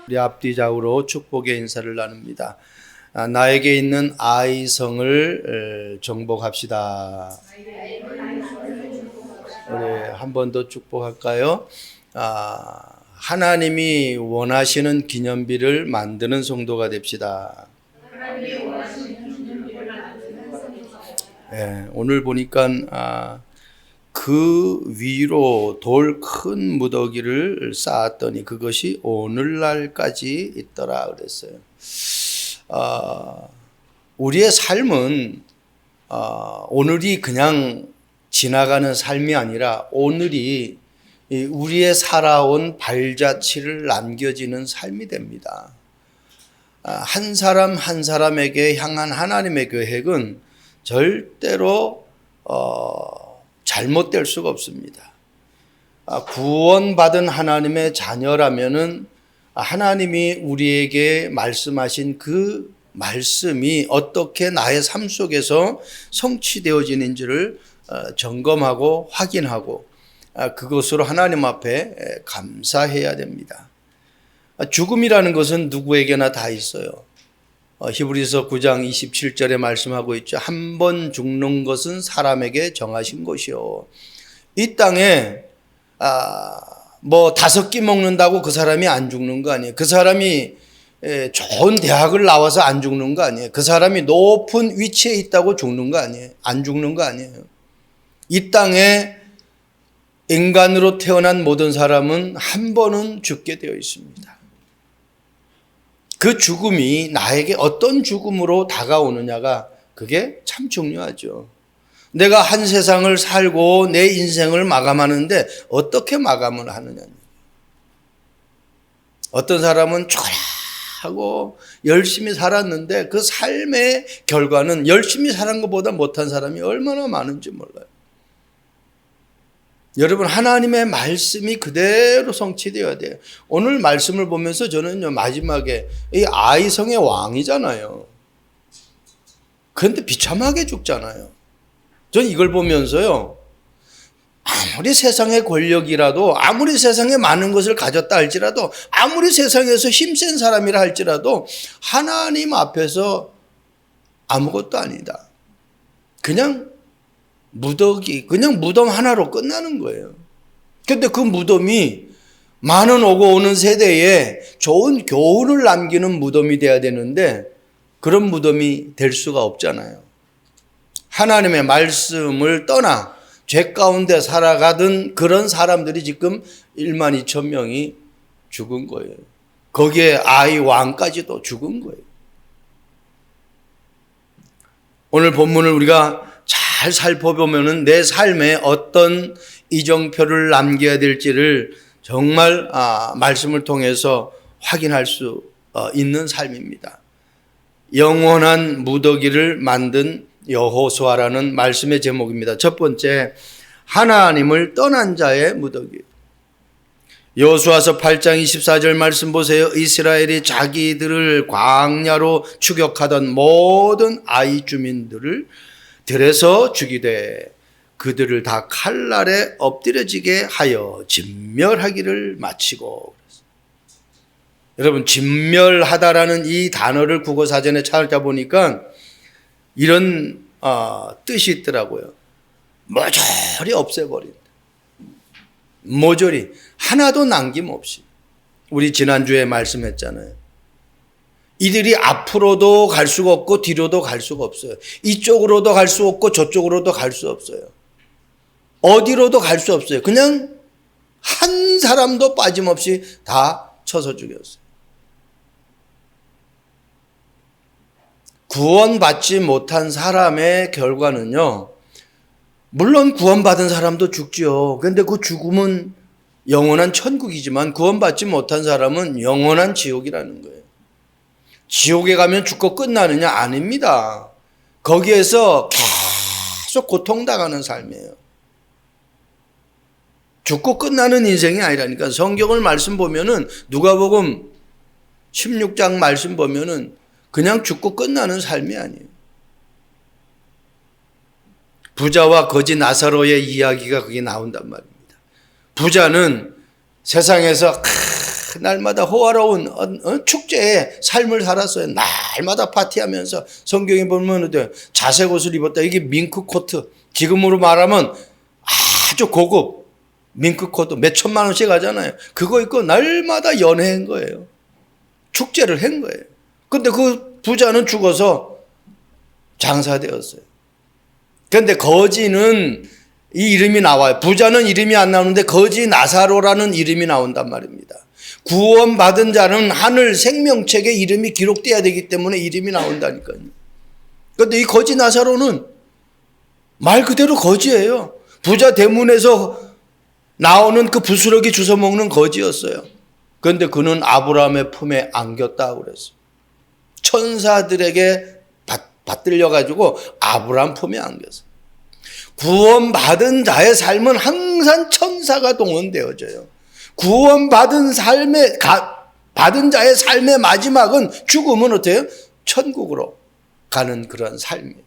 우리 앞뒤좌우로 축복의 인사를 나눕니다. 나에게 있는 아이성을 정복합시다. 우리 한 번 더 축복할까요? 하나님이 원하시는 기념비를 만드는 성도가 됩시다. 네, 오늘 보니까 그 위로 돌 큰 무더기를 쌓았더니 그것이 오늘날까지 있더라 그랬어요. 우리의 삶은 오늘이 그냥 지나가는 삶이 아니라 오늘이 우리의 살아온 발자취를 남겨지는 삶이 됩니다. 한 사람 한 사람에게 향한 하나님의 계획은 절대로 잘못될 수가 없습니다. 구원받은 하나님의 자녀라면은 하나님이 우리에게 말씀하신 그 말씀이 어떻게 나의 삶 속에서 성취되어지는지를 점검하고 확인하고 그것으로 하나님 앞에 감사해야 됩니다. 죽음이라는 것은 누구에게나 다 있어요. 히브리서 9장 27절에 말씀하고 있죠. 한 번 죽는 것은 사람에게 정하신 것이요. 이 땅에 뭐 5끼 먹는다고 그 사람이 안 죽는 거 아니에요. 그 사람이 좋은 대학을 나와서 안 죽는 거 아니에요. 그 사람이 높은 위치에 있다고 죽는 거 아니에요. 안 죽는 거 아니에요. 이 땅에 인간으로 태어난 모든 사람은 한 번은 죽게 되어 있습니다. 그 죽음이 나에게 어떤 죽음으로 다가오느냐가 그게 참 중요하죠. 내가 한 세상을 살고 내 인생을 마감하는데 어떻게 마감을 하느냐. 어떤 사람은 초라하고 열심히 살았는데 그 삶의 결과는 열심히 살은 것보다 못한 사람이 얼마나 많은지 몰라요. 여러분, 하나님의 말씀이 그대로 성취되어야 돼요. 오늘 말씀을 보면서 저는요, 마지막에 이 아이성의 왕이잖아요. 그런데 비참하게 죽잖아요. 저는 이걸 보면서요, 아무리 세상의 권력이라도, 아무리 세상에 많은 것을 가졌다 할지라도, 아무리 세상에서 힘센 사람이라 할지라도 하나님 앞에서 아무것도 아니다. 그냥 무더기, 그냥 무덤 하나로 끝나는 거예요. 근데 그 무덤이 많은 오고 오는 세대에 좋은 교훈을 남기는 무덤이 돼야 되는데 그런 무덤이 될 수가 없잖아요. 하나님의 말씀을 떠나 죄 가운데 살아가던 그런 사람들이 지금 1만 2천 명이 죽은 거예요. 거기에 아이 왕까지도 죽은 거예요. 오늘 본문을 우리가 잘 살펴보면은 내 삶에 어떤 이정표를 남겨야 될지를 정말 말씀을 통해서 확인할 수 있는 삶입니다. 영원한 무더기를 만든 여호수아라는 말씀의 제목입니다. 첫 번째, 하나님을 떠난 자의 무더기. 여호수아서 8장 24절 말씀 보세요. 이스라엘이 자기들을 광야로 추격하던 모든 아이 주민들을 들에서 죽이되 그들을 다 칼날에 엎드려지게 하여 진멸하기를 마치고. 여러분, 진멸하다라는 이 단어를 국어사전에 찾아보니까 이런 뜻이 있더라고요. 모조리 없애버린다. 모조리 하나도 남김없이. 우리 지난주에 말씀했잖아요. 이들이 앞으로도 갈 수가 없고 뒤로도 갈 수가 없어요. 이쪽으로도 갈 수 없고 저쪽으로도 갈 수 없어요. 어디로도 갈 수 없어요. 그냥 한 사람도 빠짐없이 다 쳐서 죽였어요. 구원받지 못한 사람의 결과는요, 물론 구원받은 사람도 죽지요. 그런데 그 죽음은 영원한 천국이지만 구원받지 못한 사람은 영원한 지옥이라는 거예요. 지옥에 가면 죽고 끝나느냐? 아닙니다. 거기에서 계속 고통당하는 삶이에요. 죽고 끝나는 인생이 아니라니까. 성경을 말씀 보면은 누가복음 16장 말씀 보면은 그냥 죽고 끝나는 삶이 아니에요. 부자와 거지 나사로의 이야기가 거기 나온단 말입니다. 부자는 세상에서 날마다 호화로운 축제의 삶을 살았어요. 날마다 파티하면서 성경에 보면 자색 옷을 입었다. 이게 밍크 코트. 지금으로 말하면 아주 고급 밍크 코트 몇 천만 원씩 하잖아요. 그거 입고 날마다 연회한 거예요. 축제를 한 거예요. 근데 그 부자는 죽어서 장사되었어요. 그런데 거지는 이 이름이 나와요. 부자는 이름이 안 나오는데 거지 나사로라는 이름이 나온단 말입니다. 구원받은 자는 하늘 생명책에 이름이 기록돼야 되기 때문에 이름이 나온다니까요. 그런데 이 거지 나사로는 말 그대로 거지예요. 부자 대문에서 나오는 그 부스러기 주워 먹는 거지였어요. 그런데 그는 아브라함의 품에 안겼다고 그랬어요. 천사들에게 받들려 가지고 아브라함 품에 안겼어요. 구원받은 자의 삶은 항상 천사가 동원되어져요. 구원받은 받은 자의 삶의 마지막은 죽음은 어때요? 천국으로 가는 그런 삶이에요.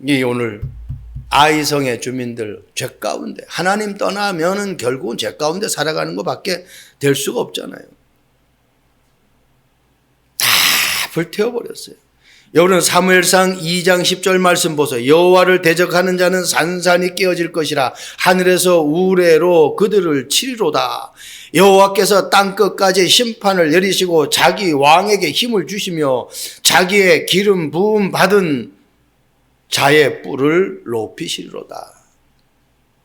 이 오늘 아이성의 주민들 죄 가운데 하나님 떠나면은 결국은 죄 가운데 살아가는 것밖에 될 수가 없잖아요. 다 불태워버렸어요. 여러분 사무엘상 2장 10절 말씀 보세요. 여호와를 대적하는 자는 산산이 깨어질 것이라 하늘에서 우레로 그들을 치리로다. 여호와께서 땅끝까지 심판을 내리시고 자기 왕에게 힘을 주시며 자기의 기름 부음 받은 자의 뿔을 높이시리로다.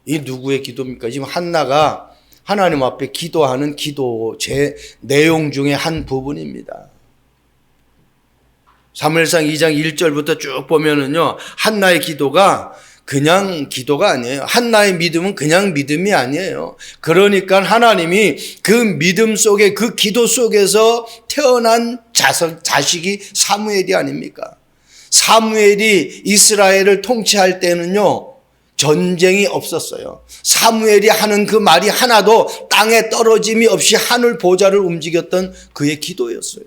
이 누구의 기도입니까? 지금 한나가 하나님 앞에 기도하는 기도 제 내용 중에 한 부분입니다. 사무엘상 2장 1절부터 쭉 보면은요, 한나의 기도가 그냥 기도가 아니에요. 한나의 믿음은 그냥 믿음이 아니에요. 그러니까 하나님이 그 믿음 속에 그 기도 속에서 태어난 자식이 사무엘이 아닙니까? 사무엘이 이스라엘을 통치할 때는요, 전쟁이 없었어요. 사무엘이 하는 그 말이 하나도 땅에 떨어짐이 없이 하늘 보좌를 움직였던 그의 기도였어요.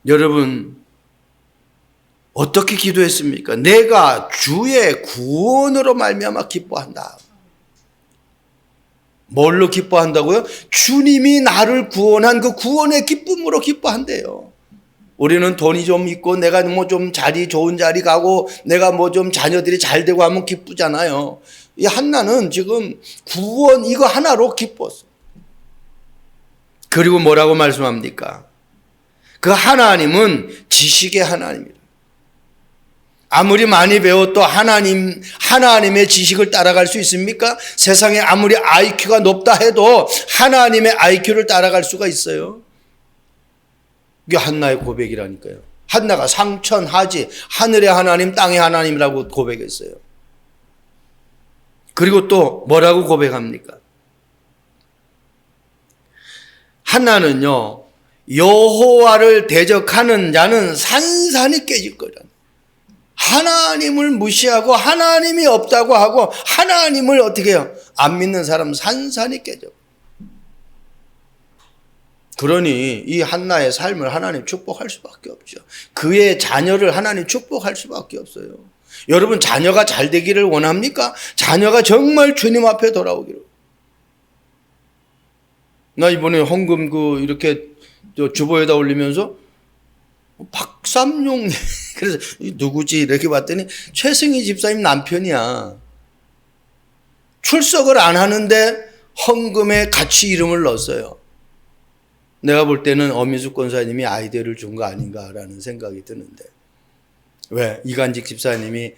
여러분, 어떻게 기도했습니까? 내가 주의 구원으로 말미암아 기뻐한다. 뭘로 기뻐한다고요? 주님이 나를 구원한 그 구원의 기쁨으로 기뻐한대요. 우리는 돈이 좀 있고 내가 뭐 좀 좋은 자리 가고 내가 뭐 좀 자녀들이 잘 되고 하면 기쁘잖아요. 이 한나는 지금 구원 이거 하나로 기뻤어. 그리고 뭐라고 말씀합니까? 그 하나님은 지식의 하나님이다. 아무리 많이 배워도 하나님의 지식을 따라갈 수 있습니까? 세상에 아무리 IQ가 높다 해도 하나님의 IQ를 따라갈 수가 있어요. 이게 한나의 고백이라니까요. 한나가 상천하지 하늘의 하나님 땅의 하나님이라고 고백했어요. 그리고 또 뭐라고 고백합니까? 한나는요, 여호와를 대적하는 자는 산산이 깨질 거라. 하나님을 무시하고 하나님이 없다고 하고 하나님을 어떻게 해요? 안 믿는 사람은 산산이 깨져. 그러니 이 한나의 삶을 하나님 축복할 수밖에 없죠. 그의 자녀를 하나님 축복할 수밖에 없어요. 여러분 자녀가 잘 되기를 원합니까? 자녀가 정말 주님 앞에 돌아오기를. 나 이번에 헌금 이렇게 주보에다 올리면서 박삼용 그래서 누구지 이렇게 봤더니 최승희 집사님 남편이야. 출석을 안 하는데 헌금에 같이 이름을 넣었어요. 내가 볼 때는 어민숙 권사님이 아이디어를 준 거 아닌가라는 생각이 드는데, 왜? 이간직 집사님이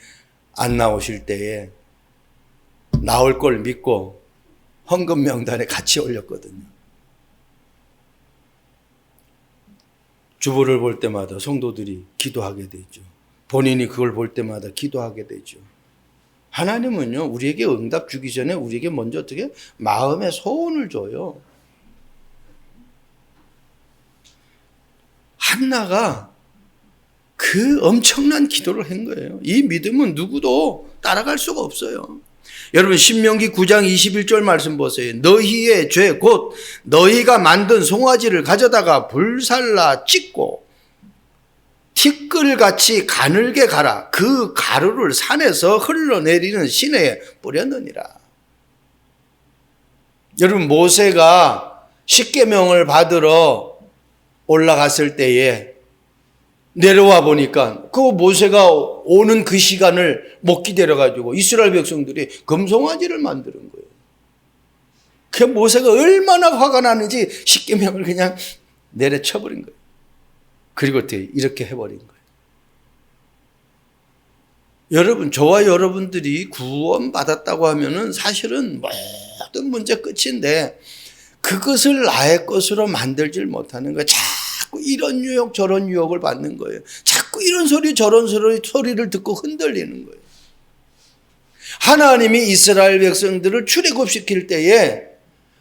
안 나오실 때에 나올 걸 믿고 헌금 명단에 같이 올렸거든요. 주보를 볼 때마다 성도들이 기도하게 되죠. 본인이 그걸 볼 때마다 기도하게 되죠. 하나님은요, 우리에게 응답 주기 전에 우리에게 먼저 어떻게 마음의 소원을 줘요. 한나가 그 엄청난 기도를 한 거예요. 이 믿음은 누구도 따라갈 수가 없어요. 여러분 신명기 9장 21절 말씀 보세요. 너희의 죄 곧 너희가 만든 송아지를 가져다가 불살라 찢고 티끌같이 가늘게 가라. 그 가루를 산에서 흘러내리는 시내에 뿌렸느니라. 여러분, 모세가 십계명을 받으러 올라갔을 때에 내려와 보니까 그 모세가 오는 그 시간을 못 기다려가지고 이스라엘 백성들이 금송아지를 만드는 거예요. 그 모세가 얼마나 화가 나는지 십계명을 그냥 내려쳐버린 거예요. 그리고 이렇게 해버린 거예요. 여러분, 저와 여러분들이 구원받았다고 하면은 사실은 모든 문제 끝인데 그것을 나의 것으로 만들질 못하는 거예요. 자꾸 이런 유혹 저런 유혹을 받는 거예요. 자꾸 이런 소리 저런 소리를 듣고 흔들리는 거예요. 하나님이 이스라엘 백성들을 출애굽시킬 때에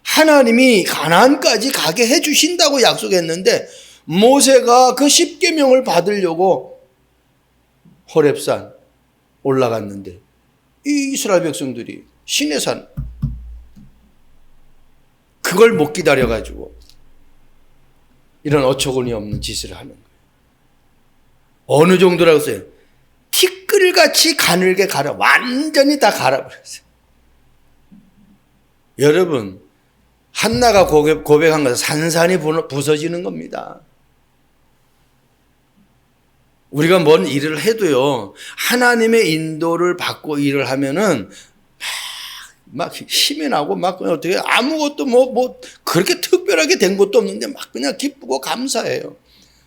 하나님이 가나안까지 가게 해주신다고 약속했는데 모세가 그 십계명을 받으려고 호렙산 올라갔는데 이 이스라엘 백성들이 시내산 그걸 못 기다려가지고 이런 어처구니 없는 짓을 하는 거예요. 어느 정도라고 써요? 티끌같이 가늘게 갈아, 완전히 다 갈아버렸어요. 여러분, 한나가 고백한 것은 산산이 부서지는 겁니다. 우리가 뭔 일을 해도요, 하나님의 인도를 받고 일을 하면은 막 힘이 나고 막 어떻게 아무것도 그렇게 특별하게 된 것도 없는데 막 그냥 기쁘고 감사해요.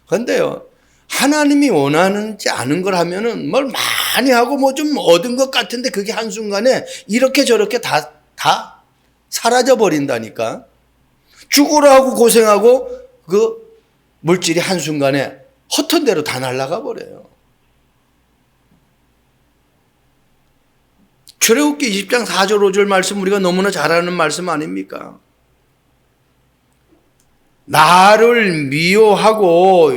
그런데요, 하나님이 원하는지 아는 걸 하면은 뭘 많이 하고 뭐 좀 얻은 것 같은데 그게 한순간에 이렇게 저렇게 다 사라져 버린다니까. 죽으라 하고 고생하고 그 물질이 한순간에 헛된 대로 다 날아가 버려요. 출애굽기 20장 4절 5절 말씀 우리가 너무나 잘 아는 말씀 아닙니까? 나를 미워하고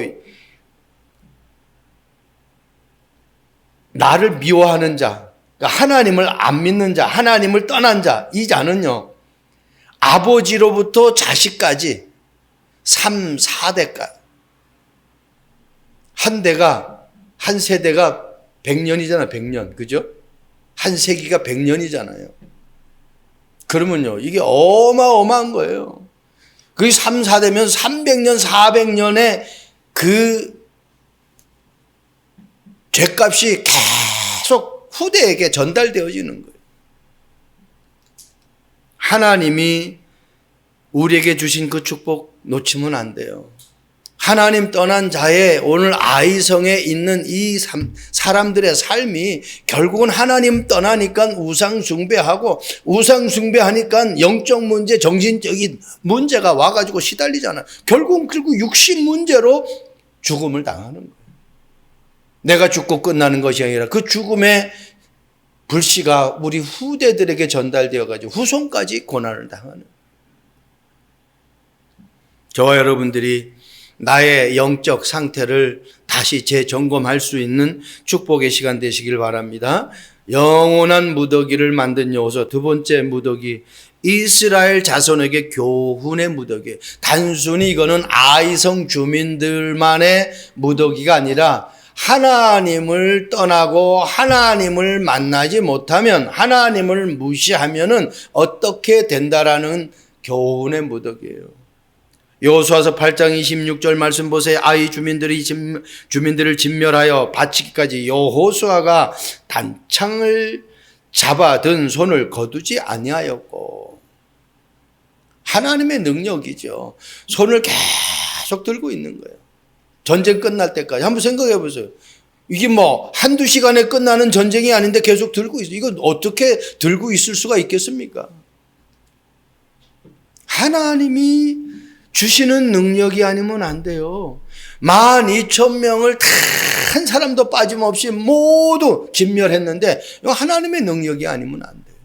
나를 미워하는 자, 그러니까 하나님을 안 믿는 자, 하나님을 떠난 자, 이 자는요, 아버지로부터 자식까지 3, 4대까지 한 세대가 100년이잖아, 100년. 그죠? 한 세기가 100년이잖아요. 그러면요, 이게 어마어마한 거예요. 그게 3, 4대면 300년, 400년의 그 죄값이 계속 후대에게 전달되어지는 거예요. 하나님이 우리에게 주신 그 축복 놓치면 안 돼요. 하나님 떠난 자의 오늘 아이성에 있는 이 사람들의 삶이 결국은 하나님 떠나니까 우상 숭배하고 우상 숭배하니까 영적 문제, 정신적인 문제가 와가지고 시달리잖아요. 결국 육신 문제로 죽음을 당하는 거예요. 내가 죽고 끝나는 것이 아니라 그 죽음의 불씨가 우리 후대들에게 전달되어가지고 후손까지 고난을 당하는. 저와 여러분들이 나의 영적 상태를 다시 재점검할 수 있는 축복의 시간 되시길 바랍니다. 영원한 무더기를 만든 요소, 두 번째 무더기, 이스라엘 자손에게 교훈의 무더기. 단순히 이거는 아이성 주민들만의 무더기가 아니라 하나님을 떠나고 하나님을 만나지 못하면, 하나님을 무시하면은 어떻게 된다라는 교훈의 무더기예요. 여호수아서 8장 26절 말씀 보세요. 아이 주민들을 진멸하여 바치기까지 여호수아가 단창을 잡아 든 손을 거두지 아니하였고. 하나님의 능력이죠. 손을 계속 들고 있는 거예요. 전쟁 끝날 때까지. 한번 생각해 보세요. 이게 뭐 한두 시간에 끝나는 전쟁이 아닌데 계속 들고 있어요. 이거 어떻게 들고 있을 수가 있겠습니까? 하나님이 주시는 능력이 아니면 안 돼요. 12,000명을 다 한 사람도 빠짐없이 모두 진멸했는데 이거 하나님의 능력이 아니면 안 돼요.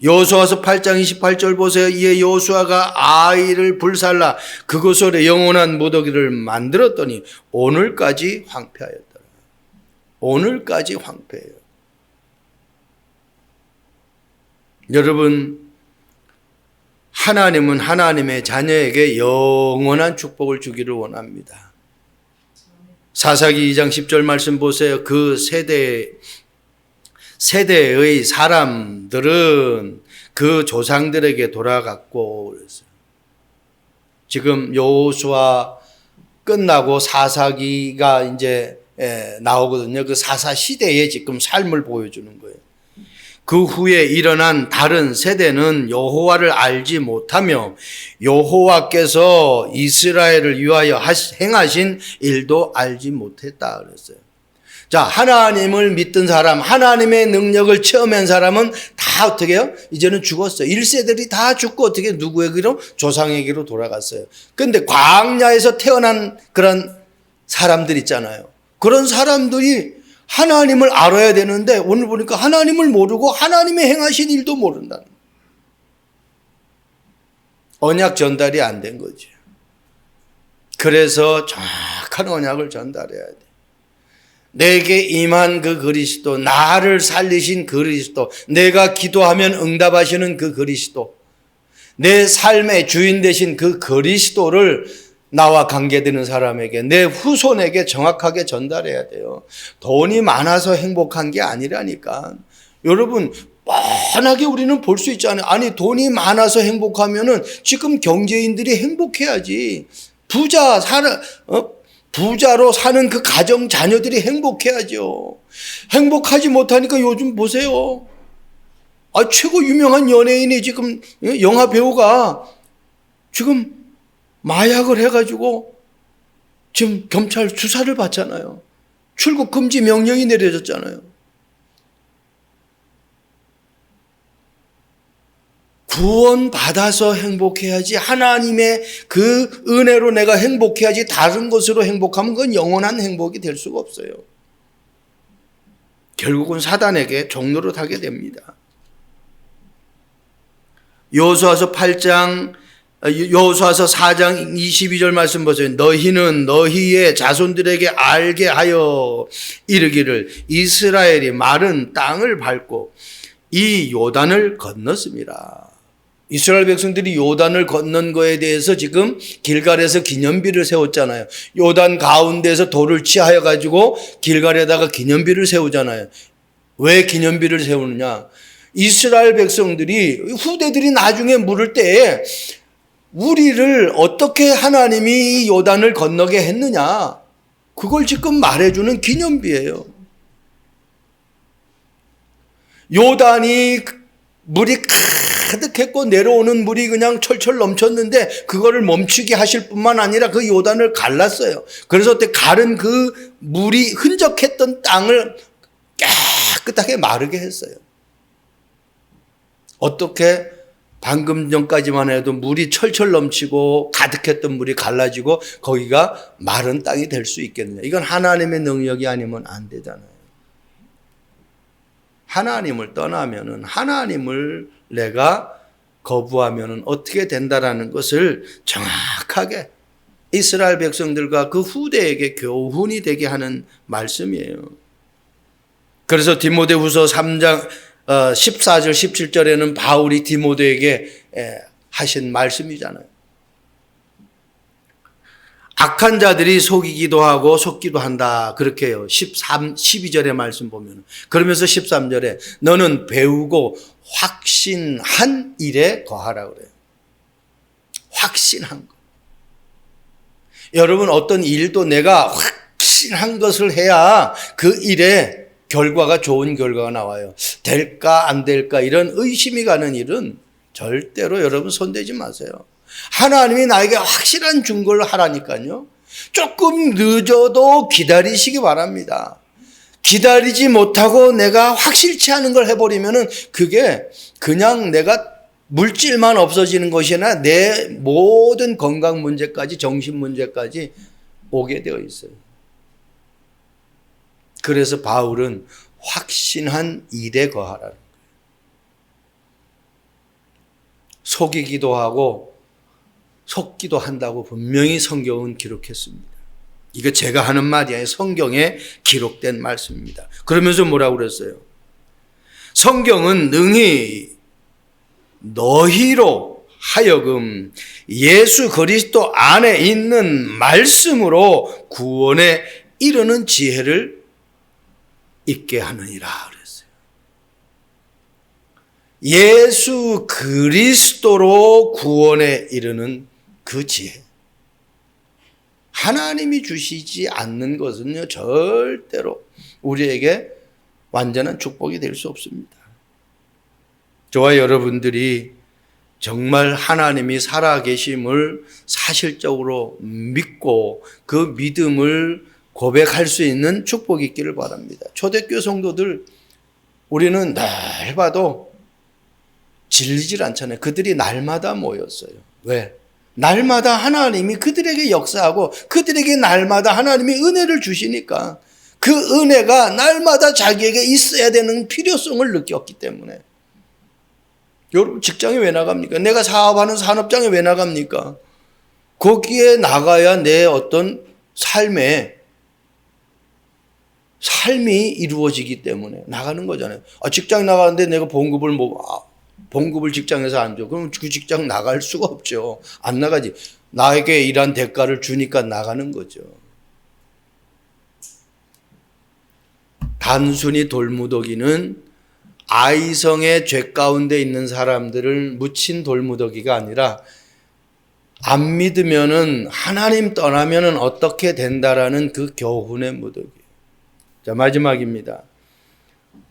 여호수아서 8장 28절 보세요. 이에 여호수아가 아이를 불살라 그곳으로 영원한 무더기를 만들었더니 오늘까지 황폐하였더라. 오늘까지 황폐해요. 하나님은 하나님의 자녀에게 영원한 축복을 주기를 원합니다. 사사기 2장 10절 말씀 보세요. 그 세대의 사람들은 그 조상들에게 돌아갔고, 그랬어요. 지금 여호수아 끝나고 사사기가 이제 나오거든요. 그 사사 시대의 지금 삶을 보여주는 거예요. 그 후에 일어난 다른 세대는 여호와를 알지 못하며 여호와께서 이스라엘을 위하여 행하신 일도 알지 못했다 그랬어요. 자, 하나님을 믿던 사람, 하나님의 능력을 체험한 사람은 다 어떻게 해요? 이제는 죽었어요. 1세들이 다 죽고 어떻게 누구에게로? 조상에게로 돌아갔어요. 그런데 광야에서 태어난 그런 사람들 있잖아요. 그런 사람들이 하나님을 알아야 되는데 오늘 보니까 하나님을 모르고 하나님의 행하신 일도 모른다는 거예요. 언약 전달이 안 된 거죠. 그래서 정확한 언약을 전달해야 돼. 내게 임한 그 그리스도, 나를 살리신 그리스도, 내가 기도하면 응답하시는 그 그리스도, 내 삶의 주인 되신 그 그리스도를 나와 관계되는 사람에게, 내 후손에게 정확하게 전달해야 돼요. 돈이 많아서 행복한 게 아니라니까. 여러분, 뻔하게 우리는 볼 수 있잖아요. 아니, 돈이 많아서 행복하면은 지금 경제인들이 행복해야지. 부자로 사는 그 가정 자녀들이 행복해야죠. 행복하지 못하니까 요즘 보세요. 최고 유명한 연예인이 지금 영화 배우가 지금 마약을 해가지고 지금 경찰 수사를 받잖아요. 출국 금지 명령이 내려졌잖아요. 구원받아서 행복해야지, 하나님의 그 은혜로 내가 행복해야지, 다른 것으로 행복하면 그건 영원한 행복이 될 수가 없어요. 결국은 사단에게 종로를 하게 됩니다. 여호수아서 4장 22절 말씀 보세요. 너희는 너희의 자손들에게 알게 하여 이르기를 이스라엘이 마른 땅을 밟고 이 요단을 건넜습니다. 이스라엘 백성들이 요단을 건넌 거에 대해서 지금 길갈에서 기념비를 세웠잖아요. 요단 가운데서 돌을 치하여 가지고 길갈에다가 기념비를 세우잖아요. 왜 기념비를 세우느냐? 이스라엘 백성들이, 후대들이 나중에 물을 때에 우리를 어떻게 하나님이 요단을 건너게 했느냐, 그걸 지금 말해주는 기념비예요. 요단이 물이 가득했고 내려오는 물이 그냥 철철 넘쳤는데 그거를 멈추게 하실 뿐만 아니라 그 요단을 갈랐어요. 그래서 그때 가른 그 물이 흔적했던 땅을 깨끗하게 마르게 했어요. 어떻게? 방금 전까지만 해도 물이 철철 넘치고 가득했던 물이 갈라지고 거기가 마른 땅이 될 수 있겠느냐. 이건 하나님의 능력이 아니면 안 되잖아요. 하나님을 떠나면은, 하나님을 내가 거부하면은 어떻게 된다라는 것을 정확하게 이스라엘 백성들과 그 후대에게 교훈이 되게 하는 말씀이에요. 그래서 디모데후서 3장 14절 17절에는 바울이 디모데에게 하신 말씀이잖아요. 악한 자들이 속이기도 하고 속기도 한다, 그렇게 해요. 12절의 말씀 보면. 그러면서 13절에 너는 배우고 확신한 일에 거하라 그래요. 확신한 것. 여러분, 어떤 일도 내가 확신한 것을 해야 그 일에 결과가, 좋은 결과가 나와요. 될까 안 될까 이런 의심이 가는 일은 절대로 여러분 손대지 마세요. 하나님이 나에게 확실한 증거를 하라니까요. 조금 늦어도 기다리시기 바랍니다. 기다리지 못하고 내가 확실치 않은 걸 해버리면은 그게 그냥 내가 물질만 없어지는 것이 아니라 내 모든 건강 문제까지, 정신 문제까지 오게 되어 있어요. 그래서 바울은 확신한 일에 거하라는 거예요. 속이기도 하고 속기도 한다고 분명히 성경은 기록했습니다. 이거 제가 하는 말이 아니라 성경에 기록된 말씀입니다. 그러면서 뭐라고 그랬어요? 성경은 능히 너희로 하여금 예수 그리스도 안에 있는 말씀으로 구원에 이르는 지혜를 있게 하느니라 그랬어요. 예수 그리스도로 구원에 이르는 그 지혜. 하나님이 주시지 않는 것은요, 절대로 우리에게 완전한 축복이 될 수 없습니다. 저와 여러분들이 정말 하나님이 살아계심을 사실적으로 믿고 그 믿음을 고백할 수 있는 축복이 있기를 바랍니다. 초대교회 성도들, 우리는 늘 봐도 질리질 않잖아요. 그들이 날마다 모였어요. 왜? 날마다 하나님이 그들에게 역사하고 그들에게 날마다 하나님이 은혜를 주시니까 그 은혜가 날마다 자기에게 있어야 되는 필요성을 느꼈기 때문에. 여러분 직장에 왜 나갑니까? 내가 사업하는 산업장에 왜 나갑니까? 거기에 나가야 내 어떤 삶이 이루어지기 때문에 나가는 거잖아요. 직장 나가는데 내가 봉급을 직장에서 안 줘. 그럼 그 직장 나갈 수가 없죠. 안 나가지. 나에게 일한 대가를 주니까 나가는 거죠. 단순히 돌무더기는 아이성의 죄 가운데 있는 사람들을 묻힌 돌무더기가 아니라 안 믿으면은 하나님 떠나면은 어떻게 된다라는 그 교훈의 무더기. 자, 마지막입니다.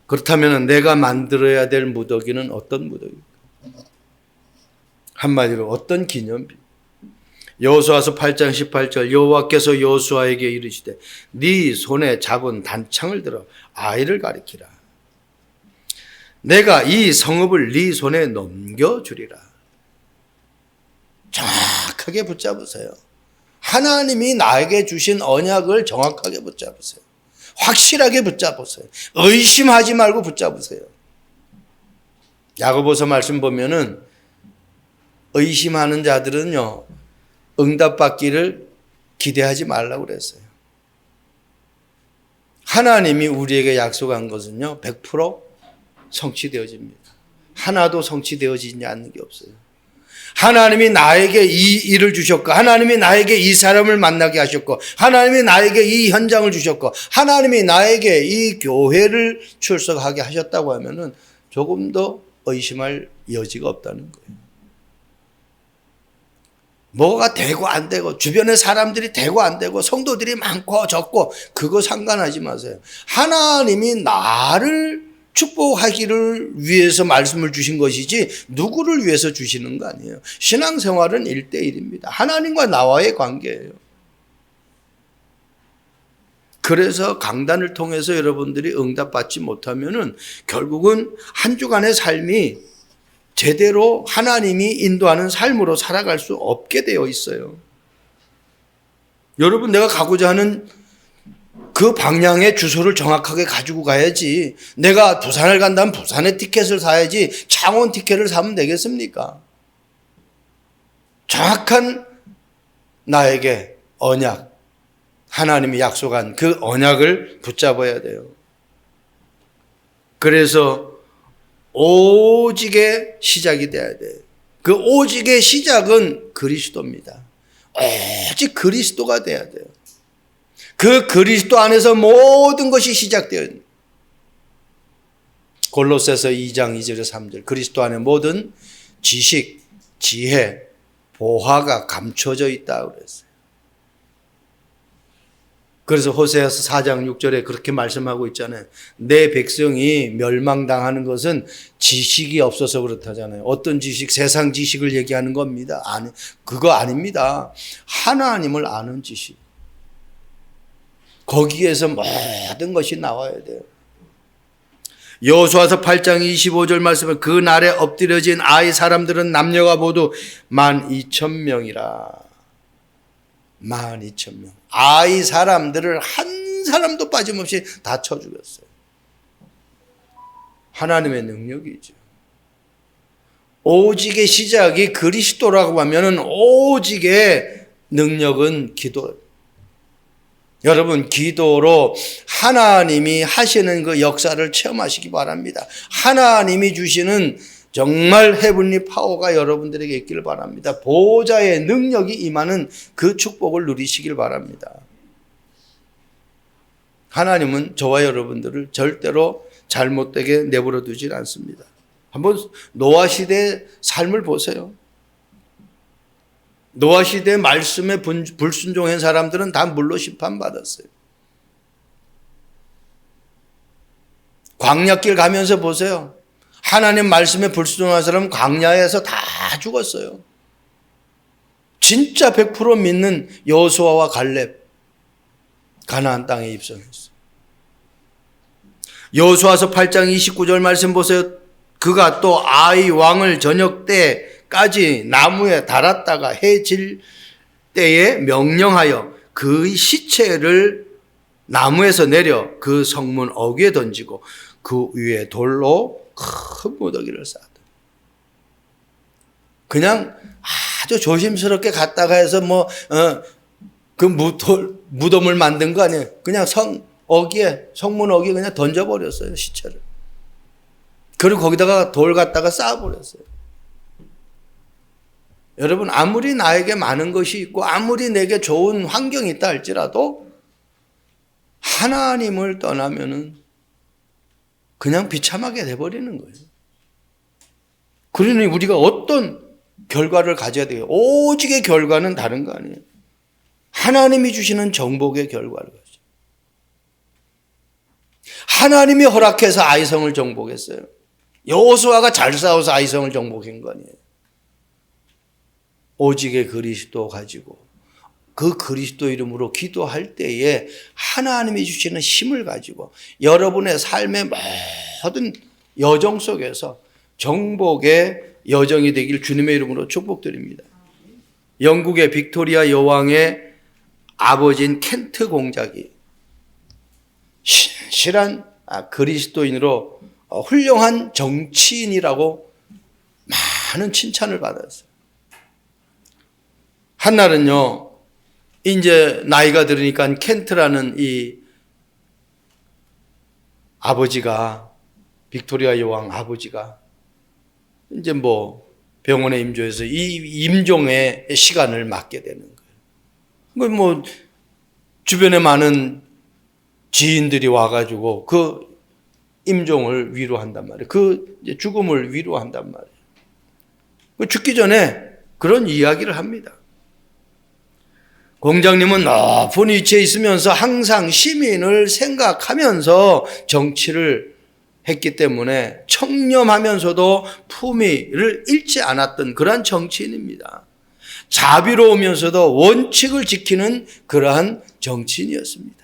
그렇다면 내가 만들어야 될 무더기는 어떤 무더기입니까? 한마디로 어떤 기념비? 여호수아서 8장 18절 여호와께서 여호수아에게 이르시되 네 손에 잡은 단창을 들어 아이를 가리키라. 내가 이 성읍을 네 손에 넘겨주리라. 정확하게 붙잡으세요. 하나님이 나에게 주신 언약을 정확하게 붙잡으세요. 확실하게 붙잡으세요. 의심하지 말고 붙잡으세요. 야고보서 말씀 보면은 의심하는 자들은요, 응답받기를 기대하지 말라고 그랬어요. 하나님이 우리에게 약속한 것은요, 100% 성취되어집니다. 하나도 성취되어지지 않는 게 없어요. 하나님이 나에게 이 일을 주셨고, 하나님이 나에게 이 사람을 만나게 하셨고, 하나님이 나에게 이 현장을 주셨고, 하나님이 나에게 이 교회를 출석하게 하셨다고 하면은 조금 더 의심할 여지가 없다는 거예요. 뭐가 되고 안 되고, 주변에 사람들이 되고 안 되고, 성도들이 많고 적고, 그거 상관하지 마세요. 하나님이 나를 축복하기를 위해서 말씀을 주신 것이지 누구를 위해서 주시는 거 아니에요. 신앙생활은 1대1입니다. 하나님과 나와의 관계예요. 그래서 강단을 통해서 여러분들이 응답받지 못하면은 결국은 한 주간의 삶이 제대로 하나님이 인도하는 삶으로 살아갈 수 없게 되어 있어요. 여러분, 내가 가고자 하는 그 방향의 주소를 정확하게 가지고 가야지. 내가 부산을 간다면 부산의 티켓을 사야지 창원 티켓을 사면 되겠습니까? 정확한 나에게 언약, 하나님이 약속한 그 언약을 붙잡아야 돼요. 그래서 오직의 시작이 돼야 돼요. 그 오직의 시작은 그리스도입니다. 오직 그리스도가 돼야 돼요. 그 그리스도 안에서 모든 것이 시작되어요. 골로새서 2장 2절에 3절 그리스도 안에 모든 지식, 지혜, 보화가 감춰져 있다고 그랬어요. 그래서 호세아서 4장 6절에 그렇게 말씀하고 있잖아요. 내 백성이 멸망당하는 것은 지식이 없어서 그렇다잖아요. 어떤 지식? 세상 지식을 얘기하는 겁니다. 아니, 그거 아닙니다. 하나님을 아는 지식. 거기에서 모든 것이 나와야 돼요. 여호수아서 8장 25절 말씀은 그 날에 엎드려진 아이 사람들은 남녀가 모두 12,000명이라. 12,000명. 아이 사람들을 한 사람도 빠짐없이 다 쳐 죽였어요. 하나님의 능력이죠. 오직의 시작이 그리스도라고 하면은 오직의 능력은 기도. 여러분, 기도로 하나님이 하시는 그 역사를 체험하시기 바랍니다. 하나님이 주시는 정말 헤븐리 파워가 여러분들에게 있기를 바랍니다. 보호자의 능력이 임하는 그 축복을 누리시길 바랍니다. 하나님은 저와 여러분들을 절대로 잘못되게 내버려 두질 않습니다. 한번 노아 시대의 삶을 보세요. 노아 시대 말씀에 불순종한 사람들은 다 물로 심판받았어요. 광야길 가면서 보세요. 하나님 말씀에 불순종한 사람은 광야에서 다 죽었어요. 진짜 100% 믿는 여호수아와 갈렙 가나안 땅에 입성했어요. 여호수아서 8장 29절 말씀 보세요. 그가 또 아이 왕을 저녁 때까지 나무에 달았다가 해 질 때에 명령하여 그의 시체를 나무에서 내려 그 성문 어귀에 던지고 그 위에 돌로 큰 무더기를 쌓았다. 그냥 아주 조심스럽게 갔다가 해서 그 무덤을 만든 거 아니에요. 그냥 성문 어귀에 그냥 던져버렸어요, 시체를. 그리고 거기다가 돌 갖다가 쌓아버렸어요. 여러분, 아무리 나에게 많은 것이 있고 아무리 내게 좋은 환경이 있다 할지라도 하나님을 떠나면은 그냥 비참하게 돼버리는 거예요. 그러니 우리가 어떤 결과를 가져야 돼요? 오직의 결과는 다른 거 아니에요. 하나님이 주시는 정복의 결과를 가져. 하나님이 허락해서 아이성을 정복했어요. 여호수아가 잘 싸워서 아이성을 정복한 거 아니에요. 오직의 그리스도 가지고 그 그리스도 이름으로 기도할 때에 하나님이 주시는 힘을 가지고 여러분의 삶의 모든 여정 속에서 정복의 여정이 되길 주님의 이름으로 축복드립니다. 영국의 빅토리아 여왕의 아버지인 켄트 공작이 신실한 그리스도인으로 훌륭한 정치인이라고 많은 칭찬을 받았어요. 한날은요, 이제 나이가 들으니까 켄트라는 이 아버지가, 빅토리아 여왕 아버지가 이제 병원에 임조해서 이 임종의 시간을 맞게 되는 거예요. 주변에 많은 지인들이 와가지고 그 임종을 위로한단 말이에요. 그 죽음을 위로한단 말이에요. 죽기 전에 그런 이야기를 합니다. 공장님은 높은 위치에 있으면서 항상 시민을 생각하면서 정치를 했기 때문에 청렴하면서도 품위를 잃지 않았던 그러한 정치인입니다. 자비로우면서도 원칙을 지키는 그러한 정치인이었습니다.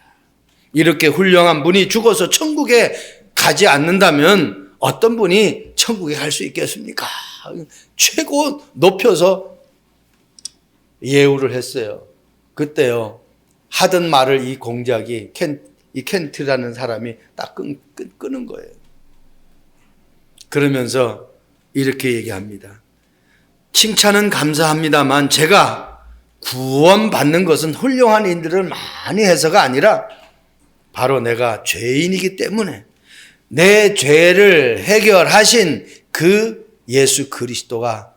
이렇게 훌륭한 분이 죽어서 천국에 가지 않는다면 어떤 분이 천국에 갈 수 있겠습니까? 최고 높여서 예우를 했어요. 그때요, 하던 말을 이 공작이 이 켄트라는 사람이 딱 끄는 거예요. 그러면서 이렇게 얘기합니다. 칭찬은 감사합니다만 제가 구원받는 것은 훌륭한 인들을 많이 해서가 아니라 바로 내가 죄인이기 때문에 내 죄를 해결하신 그 예수 그리스도가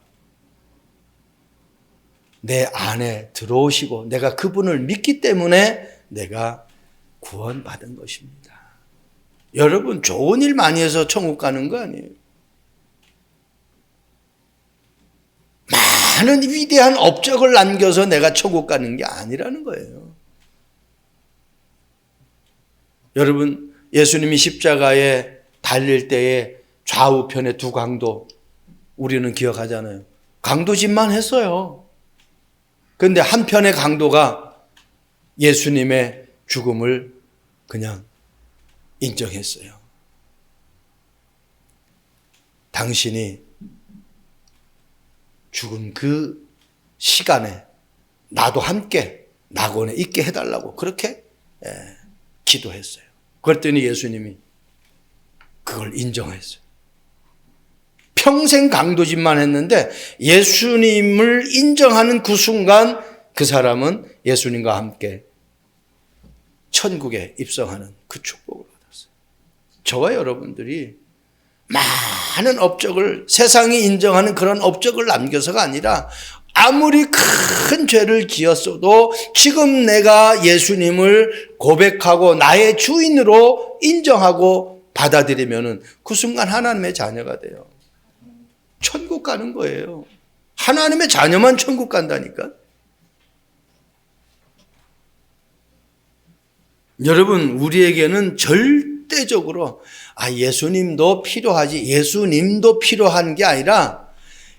내 안에 들어오시고 내가 그분을 믿기 때문에 내가 구원받은 것입니다. 여러분, 좋은 일 많이 해서 천국 가는 거 아니에요. 많은 위대한 업적을 남겨서 내가 천국 가는 게 아니라는 거예요. 여러분, 예수님이 십자가에 달릴 때에 좌우편의 두 강도 우리는 기억하잖아요. 강도짓만 했어요. 그런데 한편의 강도가 예수님의 죽음을 그냥 인정했어요. 당신이 죽은 그 시간에 나도 함께 낙원에 있게 해달라고 그렇게 기도했어요. 그랬더니 예수님이 그걸 인정했어요. 평생 강도짓만 했는데 예수님을 인정하는 그 순간 그 사람은 예수님과 함께 천국에 입성하는 그 축복을 받았어요. 저와 여러분들이 많은 업적을, 세상이 인정하는 그런 업적을 남겨서가 아니라 아무리 큰 죄를 지었어도 지금 내가 예수님을 고백하고 나의 주인으로 인정하고 받아들이면은 그 순간 하나님의 자녀가 돼요. 천국 가는 거예요. 하나님의 자녀만 천국 간다니까. 여러분, 우리에게는 절대적으로 예수님도 필요하지, 예수님도 필요한 게 아니라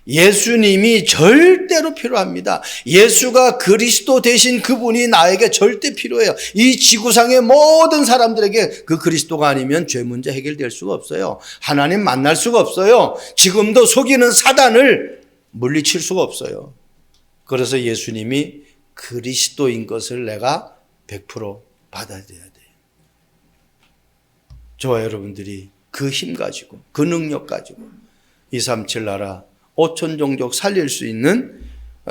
예수님이 절대로 필요합니다. 예수가 그리스도 되신 그분이 나에게 절대 필요해요. 이 지구상의 모든 사람들에게 그 그리스도가 아니면 죄 문제 해결될 수가 없어요. 하나님 만날 수가 없어요. 지금도 속이는 사단을 물리칠 수가 없어요. 그래서 예수님이 그리스도인 것을 내가 100% 받아들여야 돼요. 저와 여러분들이 그 힘 가지고, 그 능력 가지고 237 나라 5천 종족 살릴 수 있는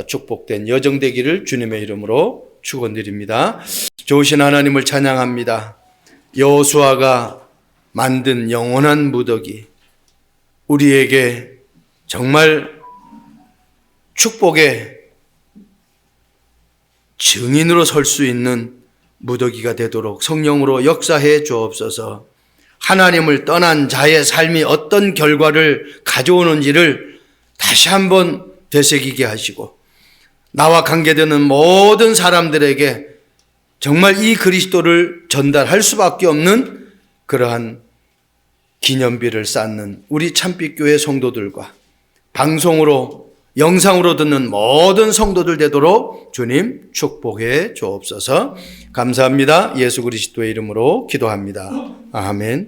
축복된 여정 되기를 주님의 이름으로 축원드립니다. 좋으신 하나님을 찬양합니다. 여호수아가 만든 영원한 무더기, 우리에게 정말 축복의 증인으로 설 수 있는 무더기가 되도록 성령으로 역사해 주옵소서. 하나님을 떠난 자의 삶이 어떤 결과를 가져오는지를 다시 한번 되새기게 하시고, 나와 관계되는 모든 사람들에게 정말 이 그리스도를 전달할 수밖에 없는 그러한 기념비를 쌓는 우리 참빛교회 성도들과 방송으로 영상으로 듣는 모든 성도들 되도록 주님 축복해 주옵소서. 감사합니다. 예수 그리스도의 이름으로 기도합니다. 아멘.